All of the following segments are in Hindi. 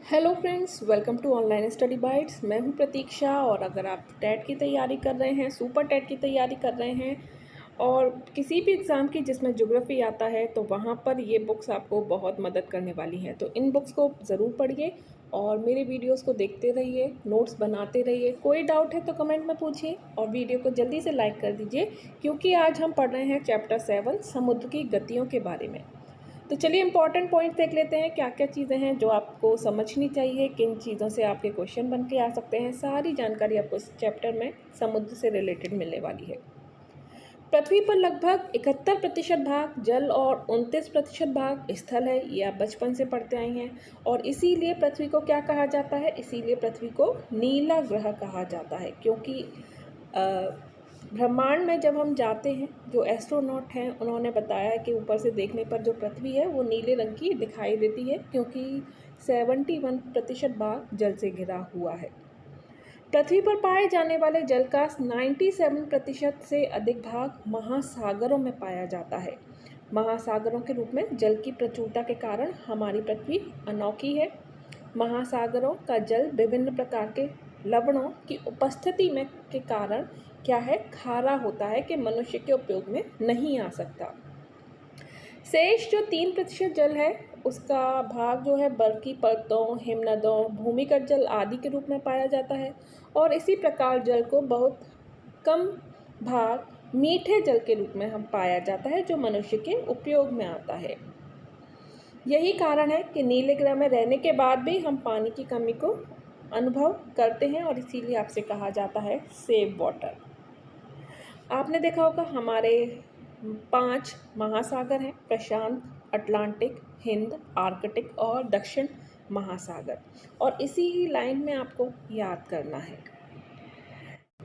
Hello friends, welcome to online Study Bytes. मैं हूं प्रतीक्षा। और अगर आप टेट की तैयारी कर रहे हैं, सुपर टेट की तैयारी कर रहे हैं और किसी भी एग्ज़ाम की जिसमें ज्योग्राफी आता है, तो वहां पर ये बुक्स आपको बहुत मदद करने वाली हैं। तो इन बुक्स को ज़रूर पढ़िए और मेरे वीडियोस को देखते रहिए, नोट्स बनाते रहिए। कोई डाउट है तो कमेंट में पूछिए और वीडियो को जल्दी से लाइक कर दीजिए, क्योंकि आज हम पढ़ रहे हैं चैप्टर 7 समुद्र की गतियों के बारे में। तो चलिए इंपॉर्टेंट पॉइंट देख लेते हैं, क्या क्या चीज़ें हैं जो आपको समझनी चाहिए, किन चीज़ों से आपके क्वेश्चन बन के आ सकते हैं। सारी जानकारी आपको इस चैप्टर में समुद्र से रिलेटेड मिलने वाली है। पृथ्वी पर लगभग 71% भाग जल और 29% भाग स्थल है। ये आप बचपन से पढ़ते आए हैं। और इसीलिए पृथ्वी को क्या कहा जाता है? इसीलिए पृथ्वी को नीला ग्रह कहा जाता है, क्योंकि ब्रह्मांड में जब हम जाते हैं, जो एस्ट्रोनॉट हैं उन्होंने बताया कि ऊपर से देखने पर जो पृथ्वी है वो नीले रंग की दिखाई देती है, क्योंकि 71% भाग जल से घिरा हुआ है। पृथ्वी पर पाए जाने वाले जल का 97% से अधिक भाग महासागरों में पाया जाता है। महासागरों के रूप में जल की प्रचुरता के कारण हमारी पृथ्वी अनोखी है। महासागरों का जल विभिन्न प्रकार के लवणों की उपस्थिति में के कारण क्या है, खारा होता है कि मनुष्य के उपयोग में नहीं आ सकता। शेष जो 3% जल है उसका भाग जो है बर्फ की परतों, हिमनदों, भूमिगत जल आदि के रूप में पाया जाता है। और इसी प्रकार जल को बहुत कम भाग मीठे जल के रूप में हम पाया जाता है, जो मनुष्य के उपयोग में आता है। यही कारण है कि नीले ग्रह में रहने के बाद भी हम पानी की कमी को अनुभव करते हैं, और इसीलिए आपसे कहा जाता है सेव वाटर। आपने देखा होगा हमारे 5 महासागर हैं: प्रशांत, अटलांटिक, हिंद, आर्कटिक और दक्षिण महासागर। और इसी लाइन में आपको याद करना है।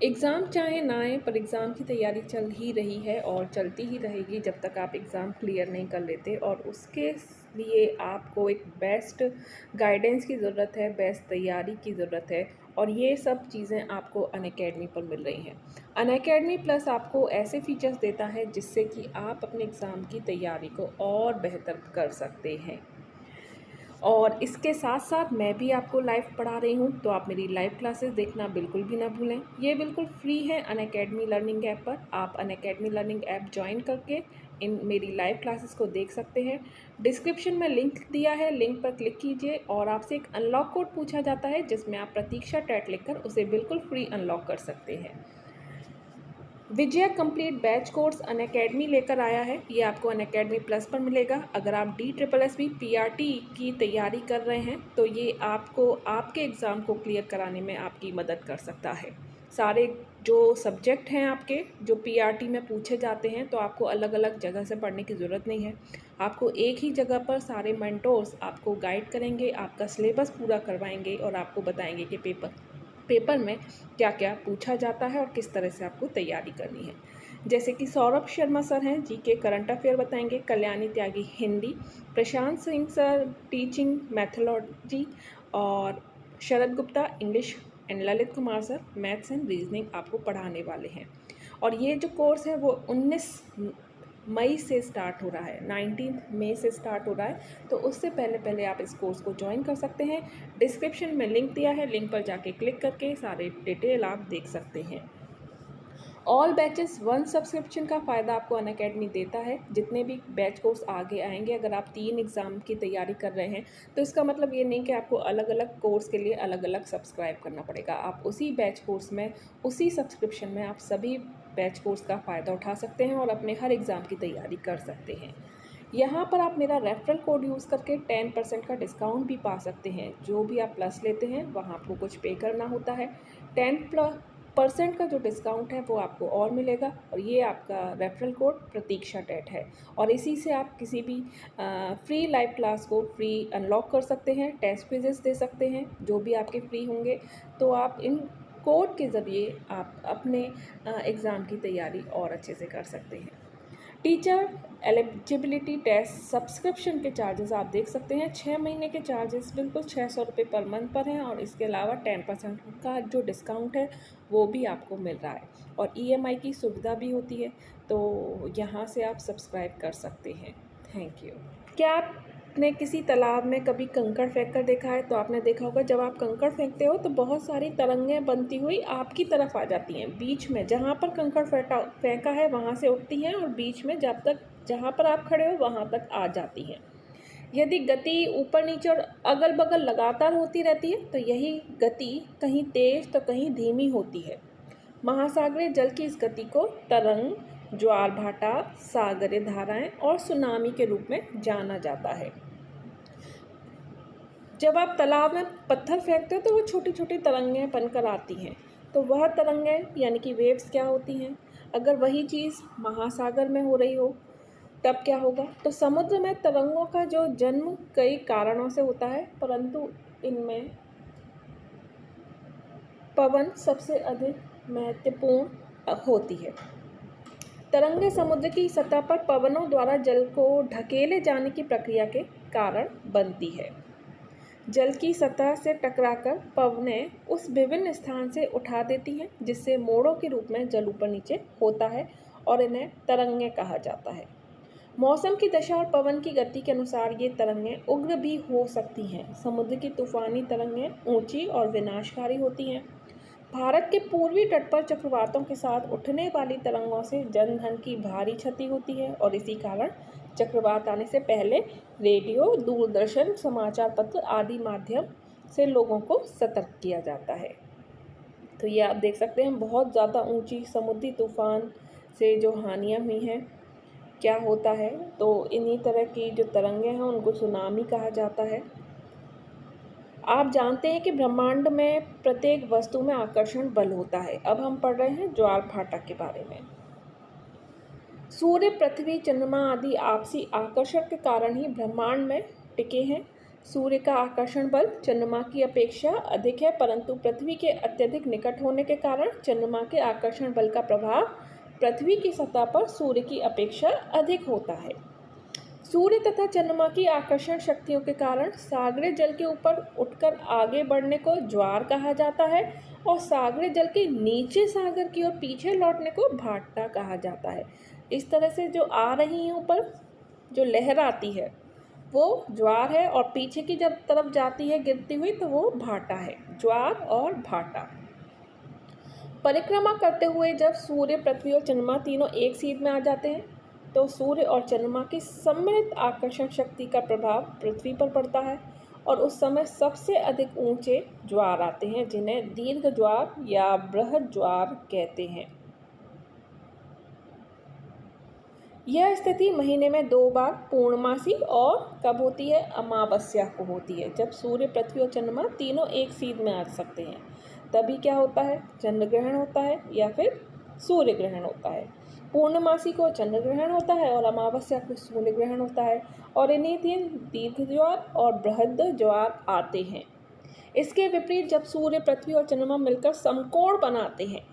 एग्ज़ाम चाहे ना आए, पर एग्ज़ाम की तैयारी चल ही रही है और चलती ही रहेगी जब तक आप एग्ज़ाम क्लियर नहीं कर लेते। और उसके लिए आपको एक बेस्ट गाइडेंस की ज़रूरत है, बेस्ट तैयारी की ज़रूरत है। और ये सब चीज़ें आपको अनअकैडमी पर मिल रही हैं। अनअकैडमी प्लस आपको ऐसे फीचर्स देता है जिससे कि आप अपने एग्ज़ाम की तैयारी को और बेहतर कर सकते हैं। और इसके साथ साथ मैं भी आपको लाइव पढ़ा रही हूँ, तो आप मेरी लाइव क्लासेस देखना बिल्कुल भी ना भूलें। ये बिल्कुल फ्री है अनअकैडमी लर्निंग ऐप पर। आप अनअकैडमी लर्निंग ऐप ज्वाइन करके इन मेरी लाइव क्लासेस को देख सकते हैं। डिस्क्रिप्शन में लिंक दिया है, लिंक पर क्लिक कीजिए और आपसे एक अनलॉक कोड पूछा जाता है, जिसमें आप प्रतीक्षा टेट लिखकर उसे बिल्कुल फ्री अनलॉक कर सकते हैं। विजय कंप्लीट बैच कोर्स अनअकैडमी लेकर आया है। ये आपको अनअकैडमी प्लस पर मिलेगा। अगर आप DSSB PRT की तैयारी कर रहे हैं, तो ये आपको आपके एग्ज़ाम को क्लियर कराने में आपकी मदद कर सकता है। सारे जो सब्जेक्ट हैं आपके, जो PRT में पूछे जाते हैं, तो आपको अलग अलग जगह से पढ़ने की ज़रूरत नहीं है। आपको एक ही जगह पर सारे मेंटोर्स आपको गाइड करेंगे, आपका सिलेबस पूरा करवाएंगे और आपको बताएंगे कि पेपर में क्या क्या पूछा जाता है और किस तरह से आपको तैयारी करनी है। जैसे कि सौरभ शर्मा सर हैं, GK करंट अफेयर बताएंगे, Kalyani Tyagi Hindi, Prashant Singh sir teaching mythology, और Sharad Gupta English and Lalit Kumar sir maths and reasoning आपको पढ़ाने वाले हैं। और ये जो कोर्स है वो 19 मई से स्टार्ट हो रहा है, 19 मई से स्टार्ट हो रहा है। तो उससे पहले पहले आप इस कोर्स को ज्वाइन कर सकते हैं। डिस्क्रिप्शन में लिंक दिया है, लिंक पर जाके क्लिक करके सारे डिटेल आप देख सकते हैं। ऑल बैचेस 1 सब्सक्रिप्शन का फ़ायदा आपको अनअकैडमी देता है। जितने भी बैच कोर्स आगे आएंगे, अगर आप 3 एग्ज़ाम की तैयारी कर रहे हैं, तो इसका मतलब ये नहीं कि आपको अलग अलग कोर्स के लिए अलग अलग सब्सक्राइब करना पड़ेगा। आप उसी बैच कोर्स में, उसी सब्सक्रिप्शन में आप सभी बैच कोर्स का फ़ायदा उठा सकते हैं और अपने हर एग्ज़ाम की तैयारी कर सकते हैं। यहाँ पर आप मेरा रेफरल कोड यूज़ करके 10% का डिस्काउंट भी पा सकते हैं। जो भी आप प्लस लेते हैं वहाँ आपको कुछ पे करना होता है। 10% का जो डिस्काउंट है वो आपको और मिलेगा। और ये आपका रेफरल कोड प्रतीक्षा टेट है। और इसी से आप किसी भी फ्री लाइव क्लास को फ्री अनलॉक कर सकते हैं, टेस्ट क्विजेस दे सकते हैं जो भी आपके फ्री होंगे। तो आप इन कोड के ज़रिए आप अपने एग्ज़ाम की तैयारी और अच्छे से कर सकते हैं। टीचर एलिजिबिलिटी टेस्ट सब्सक्रिप्शन के चार्जेस आप देख सकते हैं। 6 महीने के चार्जेस बिल्कुल 600 रुपये पर मंथ पर हैं, और इसके अलावा 10% का जो डिस्काउंट है वो भी आपको मिल रहा है। और EMI की सुविधा भी होती है, तो यहाँ से आप सब्सक्राइब कर सकते हैं। Thank you. क्या आप आपने किसी तालाब में कभी कंकड़ फेंक कर देखा है तो आपने देखा होगा जब आप कंकड़ फेंकते हो तो बहुत सारी तरंगें बनती हुई आपकी तरफ आ जाती हैं। बीच में जहाँ पर कंकड़ फेंका है वहाँ से उठती हैं और बीच में जहाँ पर आप खड़े हो वहाँ तक आ जाती हैं। यदि गति ऊपर नीचे और अगल बगल लगातार होती रहती है तो यही गति कहीं तेज तो कहीं धीमी होती है। महासागरीय जल की इस गति को तरंग, ज्वार भाटा, सागरीय धाराएं और सुनामी के रूप में जाना जाता है। जब आप तालाब में पत्थर फेंकते हो तो वो छोटी छोटी तरंगें बनकर आती हैं। तो वह तरंगें यानी कि वेव्स क्या होती हैं? अगर वही चीज़ महासागर में हो रही हो तब क्या होगा? तो समुद्र में तरंगों का जो जन्म कई कारणों से होता है, परंतु इनमें पवन सबसे अधिक महत्वपूर्ण होती है। तरंगें समुद्र की सतह पर पवनों द्वारा जल को ढकेले जाने की प्रक्रिया के कारण बनती है। जल की सतह से टकराकर पवनें उस विभिन्न स्थान से उठा देती हैं जिससे मोड़ों के रूप में जल ऊपर नीचे होता है और इन्हें तरंगें कहा जाता है। मौसम की दशा और पवन की गति के अनुसार ये तरंगें उग्र भी हो सकती हैं। समुद्र की तूफानी तरंगें ऊंची और विनाशकारी होती हैं। भारत के पूर्वी तट पर चक्रवातों के साथ उठने वाली तरंगों से जनधन की भारी क्षति होती है और इसी कारण चक्रवात आने से पहले रेडियो, दूरदर्शन, समाचार पत्र आदि माध्यम से लोगों को सतर्क किया जाता है। तो ये आप देख सकते हैं बहुत ज़्यादा ऊंची समुद्री तूफान से जो हानियाँ हुई हैं क्या होता है। तो इन्हीं तरह की जो तरंगें हैं उनको सुनामी कहा जाता है। आप जानते हैं कि ब्रह्मांड में प्रत्येक वस्तु में आकर्षण बल होता है। अब हम पढ़ रहे हैं ज्वार भाटा के बारे में। सूर्य, पृथ्वी, चंद्रमा आदि आपसी आकर्षण के कारण ही ब्रह्मांड में टिके हैं। सूर्य का आकर्षण बल चंद्रमा की अपेक्षा अधिक है, परंतु पृथ्वी के अत्यधिक निकट होने के कारण चंद्रमा के आकर्षण बल का प्रभाव पृथ्वी की सतह पर सूर्य की अपेक्षा अधिक होता है। सूर्य तथा चंद्रमा की आकर्षण शक्तियों के कारण सागरीय जल के ऊपर उठकर आगे बढ़ने को ज्वार कहा जाता है और सागरीय जल के नीचे सागर की ओर पीछे लौटने को भाटा कहा जाता है। इस तरह से जो आ रही है ऊपर जो लहर आती है वो ज्वार है और पीछे की जब तरफ जाती है गिरती हुई तो वो भाटा है। ज्वार और भाटा। परिक्रमा करते हुए जब सूर्य, पृथ्वी और चंद्रमा तीनों एक सीध में आ जाते हैं तो सूर्य और चंद्रमा की सम्मिलित आकर्षण शक्ति का प्रभाव पृथ्वी पर पड़ता है और उस समय सबसे अधिक ऊंचे ज्वार आते हैं जिन्हें दीर्घ ज्वार या बृहद ज्वार कहते हैं। यह स्थिति महीने में 2 बार पूर्णमासी और कब होती है? अमावस्या को होती है। जब सूर्य, पृथ्वी और चंद्रमा तीनों एक सीध में आ सकते हैं तभी क्या होता है? चंद्र ग्रहण होता है या फिर सूर्य ग्रहण होता है। पूर्णमासी को चंद्र ग्रहण होता है और अमावस्या को सूर्य ग्रहण होता है और इन्हीं दिन दीर्घ ज्वार और बृहद ज्वार आते हैं। इसके विपरीत जब सूर्य, पृथ्वी और चंद्रमा मिलकर समकोण बनाते हैं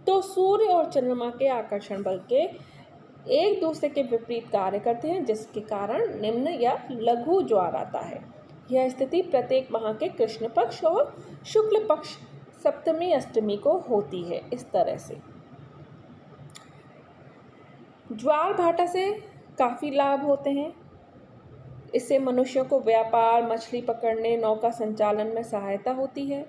तो सूर्य और चंद्रमा के आकर्षण बल के एक दूसरे के विपरीत कार्य करते हैं जिसके कारण निम्न या लघु ज्वार आता है। यह स्थिति प्रत्येक माह के कृष्ण पक्ष और शुक्ल पक्ष सप्तमी अष्टमी को होती है। इस तरह से ज्वार भाटा से काफ़ी लाभ होते हैं। इससे मनुष्यों को व्यापार, मछली पकड़ने, नौका संचालन में सहायता होती है।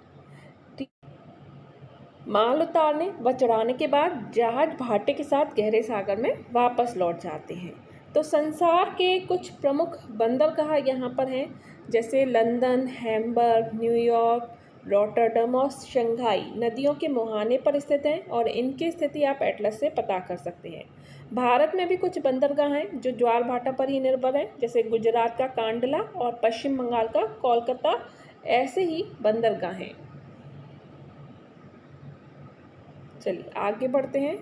माल उतारने व चढ़ाने के बाद जहाज भाटे के साथ गहरे सागर में वापस लौट जाते हैं। तो संसार के कुछ प्रमुख बंदरगाह यहाँ पर हैं जैसे लंदन, हैम्बर्ग, न्यूयॉर्क, रॉटरडम और शंघाई नदियों के मुहाने पर स्थित हैं और इनकी स्थिति आप एटलस से पता कर सकते हैं। भारत में भी कुछ बंदरगाह हैं जो ज्वार भाटा पर ही निर्भर हैं जैसे गुजरात का कांडला और पश्चिम बंगाल का कोलकाता ऐसे ही बंदरगाह हैं। चलिए आगे बढ़ते हैं।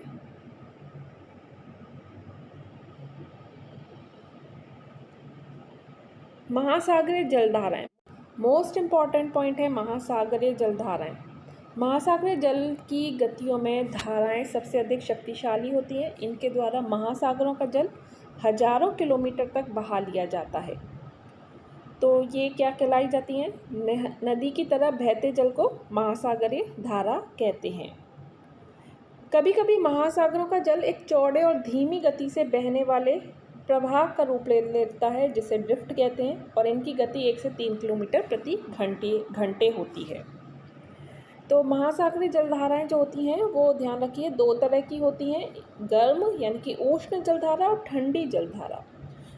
महासागरीय जलधाराएं। मोस्ट इम्पॉर्टेंट पॉइंट है महासागरीय जलधाराएं। महासागरीय जल की गतियों में धाराएं सबसे अधिक शक्तिशाली होती हैं। इनके द्वारा महासागरों का जल हजारों किलोमीटर तक बहा लिया जाता है। तो ये क्या कहलाई जाती हैं? नदी की तरह बहते जल को महासागरीय धारा कहते हैं। कभी कभी महासागरों का जल एक चौड़े और धीमी गति से बहने वाले प्रवाह का रूप ले लेता है जिसे ड्रिफ्ट कहते हैं, और इनकी गति 1 से 3 किलोमीटर प्रति घंटे होती है। तो महासागरीय जलधाराएं जो होती हैं वो ध्यान रखिए 2 तरह की होती हैं, गर्म यानी कि उष्ण जलधारा और ठंडी जलधारा।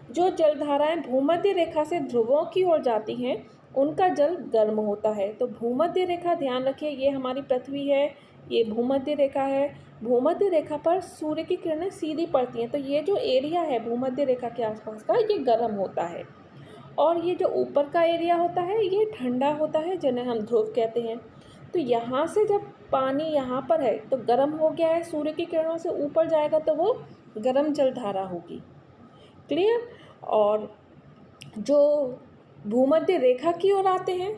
जो जलधाराएं भूमध्य रेखा से ध्रुवों की ओर जाती हैं उनका जल गर्म होता है। तो भूमध्य रेखा ध्यान रखिए, ये हमारी पृथ्वी है, ये भूमध्य रेखा है। भूमध्य रेखा पर सूर्य की किरणें सीधी पड़ती हैं, तो ये जो एरिया है भूमध्य रेखा के आसपास का ये गर्म होता है, और ये जो ऊपर का एरिया होता है ये ठंडा होता है, जिन्हें हम ध्रुव कहते हैं। तो यहाँ से जब पानी यहाँ पर है तो गर्म हो गया है, सूर्य की किरणों से ऊपर जाएगा तो वो गर्म जलधारा होगी। क्लियर। और जो भूमध्य रेखा की ओर आते हैं,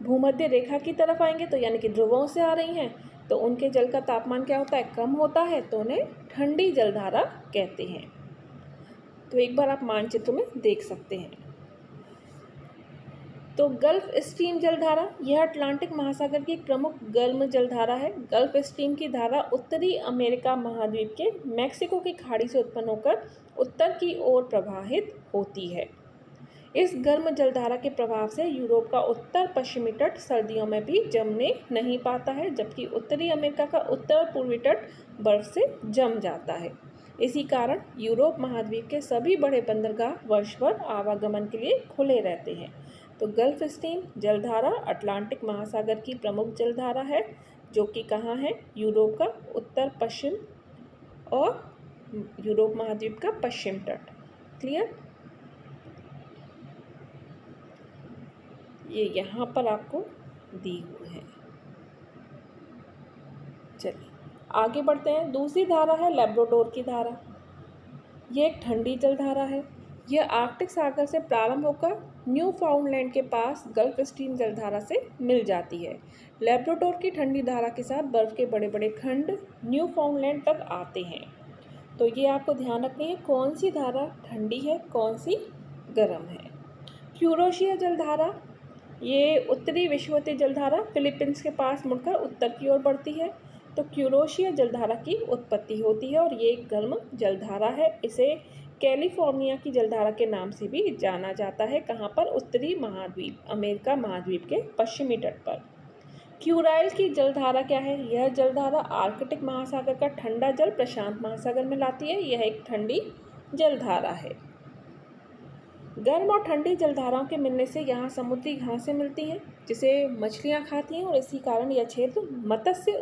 भूमध्य रेखा की तरफ आएंगे तो यानी कि ध्रुवों से आ रही हैं, तो उनके जल का तापमान क्या होता है, कम होता है, तो उन्हें ठंडी जलधारा कहते हैं। तो एक बार आप मानचित्र में देख सकते हैं। तो गल्फ स्ट्रीम जलधारा यह अटलांटिक महासागर की एक प्रमुख गर्म जलधारा है। गल्फ स्ट्रीम की धारा उत्तरी अमेरिका महाद्वीप के मैक्सिको की खाड़ी से उत्पन्न होकर उत्तर की ओर प्रवाहित होती है। इस गर्म जलधारा के प्रभाव से यूरोप का उत्तर पश्चिमी तट सर्दियों में भी जमने नहीं पाता है, जबकि उत्तरी अमेरिका का उत्तर पूर्वी तट बर्फ से जम जाता है। इसी कारण यूरोप महाद्वीप के सभी बड़े बंदरगाह वर्ष भर आवागमन के लिए खुले रहते हैं। तो गल्फ स्ट्रीम जलधारा अटलांटिक महासागर की प्रमुख जलधारा है, जो कि कहाँ है, यूरोप का उत्तर पश्चिम और यूरोप महाद्वीप का पश्चिम तट। क्लियर। ये यहाँ पर आपको दी हुई है। चलिए आगे बढ़ते हैं। दूसरी धारा है लैब्राडोर की धारा। ये एक ठंडी जलधारा है। यह आर्कटिक सागर से प्रारंभ होकर न्यू फाउंडलैंड के पास गल्फ स्ट्रीम जलधारा से मिल जाती है। लैब्राडोर की ठंडी धारा के साथ बर्फ के बड़े बड़े खंड न्यू फाउंडलैंड तक आते हैं। तो ये आपको ध्यान रखनी है कौन सी धारा ठंडी है, कौन सी गर्म है। क्यूरोशिया जलधारा, ये उत्तरी विषुवतीय जलधारा फिलीपींस के पास मुड़कर उत्तर की ओर बढ़ती है। तो क्यूरोशिया जलधारा की उत्पत्ति होती है और ये एक गर्म जलधारा है। इसे कैलिफोर्निया की जलधारा के नाम से भी जाना जाता है। कहाँ पर, उत्तरी महाद्वीप, अमेरिका महाद्वीप के पश्चिमी तट पर। क्यूराइल की जलधारा क्या है, यह जलधारा आर्कटिक महासागर का ठंडा जल प्रशांत महासागर में लाती है। यह एक ठंडी जलधारा है। गर्म और ठंडी जलधाराओं के मिलने से यहाँ समुद्री घासें मिलती हैं जिसे मछलियाँ खाती हैं, और इसी कारण यह क्षेत्र मत्स्य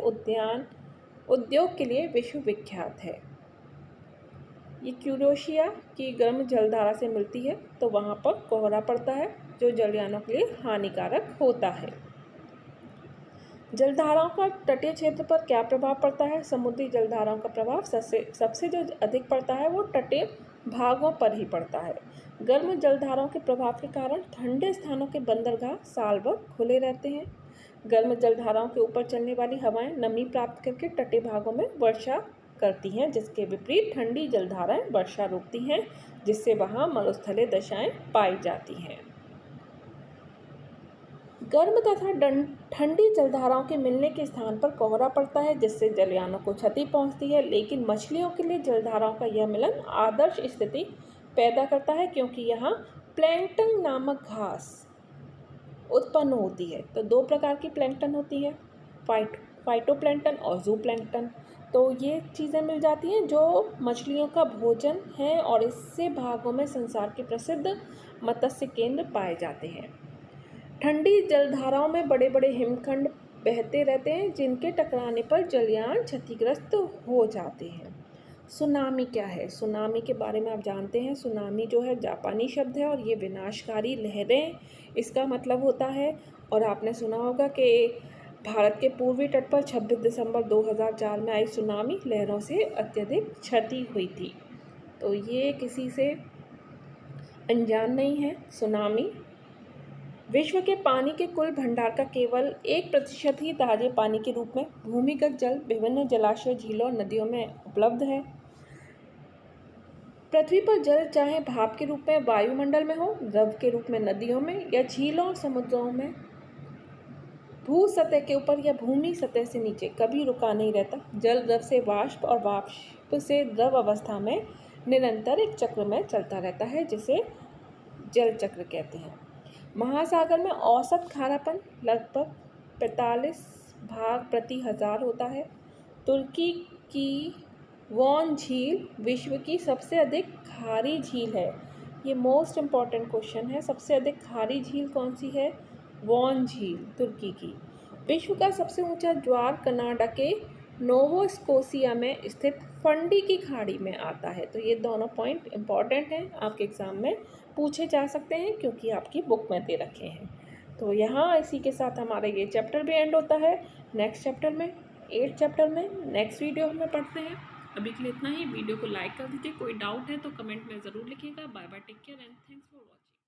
उद्योग के लिए विश्व विख्यात है। ये क्यूरोशिया की गर्म जलधारा से मिलती है तो वहाँ पर कोहरा पड़ता है जो जलयानों के लिए हानिकारक होता है। जलधाराओं का तटीय क्षेत्र पर क्या प्रभाव पड़ता है। समुद्री जलधाराओं का प्रभाव सबसे जो अधिक पड़ता है वो तटीय भागों पर ही पड़ता है। गर्म जलधाराओं के प्रभाव के कारण ठंडे स्थानों के बंदरगाह साल भर खुले रहते हैं। गर्म जलधाराओं के ऊपर चलने वाली हवाएं नमी प्राप्त करके तटीय भागों में वर्षा करती हैं, जिसके विपरीत ठंडी जलधाराएं वर्षा रोकती हैं, जिससे वहां मरुस्थलीय दशाएं पाई जाती हैं। गर्म तथा ठंडी जलधाराओं के मिलने के स्थान पर कोहरा पड़ता है, जिससे जलयानों को क्षति पहुंचती है, लेकिन मछलियों के लिए जलधाराओं का यह मिलन आदर्श स्थिति पैदा करता है, क्योंकि यहाँ प्लैंकटन नामक घास उत्पन्न होती है। तो दो प्रकार की प्लैंकटन होती है, फाइटोप्लैंकटन और जूप्लैंकटन। तो ये चीज़ें मिल जाती हैं जो मछलियों का भोजन है, और इससे भागों में संसार के प्रसिद्ध मत्स्य केंद्र पाए जाते हैं। ठंडी जलधाराओं में बड़े बड़े हिमखंड बहते रहते हैं, जिनके टकराने पर जलयान क्षतिग्रस्त हो जाते हैं। सुनामी क्या है, सुनामी के बारे में आप जानते हैं। सुनामी जो है जापानी शब्द है और ये विनाशकारी लहरें इसका मतलब होता है। और आपने सुना होगा कि भारत के पूर्वी तट पर 26 दिसंबर 2004 में आई सुनामी लहरों से अत्यधिक क्षति हुई थी। तो ये किसी से अनजान नहीं है। सुनामी विश्व के पानी के कुल भंडार का केवल 1% ही ताजे पानी के रूप में भूमिगत जल विभिन्न जलाशय, झीलों और नदियों में उपलब्ध है। पृथ्वी पर जल चाहे भाप के रूप में वायुमंडल में हो, द्रव के रूप में नदियों में या झीलों और समुद्रों में, भू सतह के ऊपर या भूमि सतह से नीचे कभी रुका नहीं रहता। जल द्रव से वाष्प और वाष्प से द्रव अवस्था में निरंतर एक चक्र में चलता रहता है, जिसे जल चक्र कहते हैं। महासागर में औसत खारापन लगभग 45 भाग प्रति हजार होता है। तुर्की की वॉन झील विश्व की सबसे अधिक खारी झील है। ये मोस्ट इम्पॉर्टेंट क्वेश्चन है। सबसे अधिक खारी झील कौन सी है? वॉन झील, तुर्की की। विश्व का सबसे ऊंचा ज्वार कनाडा के नोवा स्कोशिया में स्थित फंडी की खाड़ी में आता है। तो ये दोनों पॉइंट इम्पॉर्टेंट हैं, आपके एग्ज़ाम में पूछे जा सकते हैं क्योंकि आपकी बुक में दे रखे हैं। तो यहाँ इसी के साथ हमारा ये चैप्टर भी एंड होता है। नेक्स्ट चैप्टर में, 8th चैप्टर में नेक्स्ट वीडियो में पढ़ते हैं। अभी के लिए इतना ही। वीडियो को लाइक कर दीजिए। कोई डाउट है तो कमेंट में ज़रूर लिखिएगा। Bye bye, take care and thanks for watching.